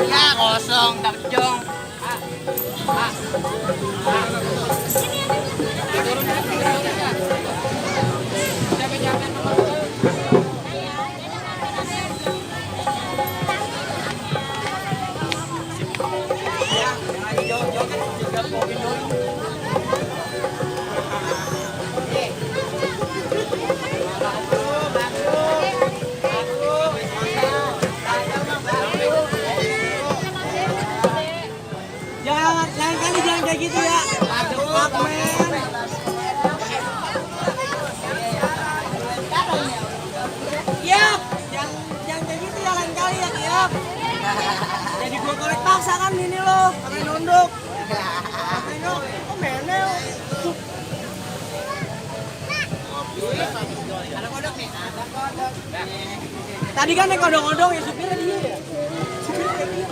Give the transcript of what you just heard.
Ya kosong tak jong. Jangan kali jangan kayak gitu ya. Pak men. Yap, jangan kayak gitu ya lain kali ya, Yap. Jadi gue korek paksa kan ini lo, pakai nunduk. Tengok, kok menel. Ada kodok nih. Ada kodok. Tadi kan naik odong-odong ya supirnya dia ya. Supirnya dia.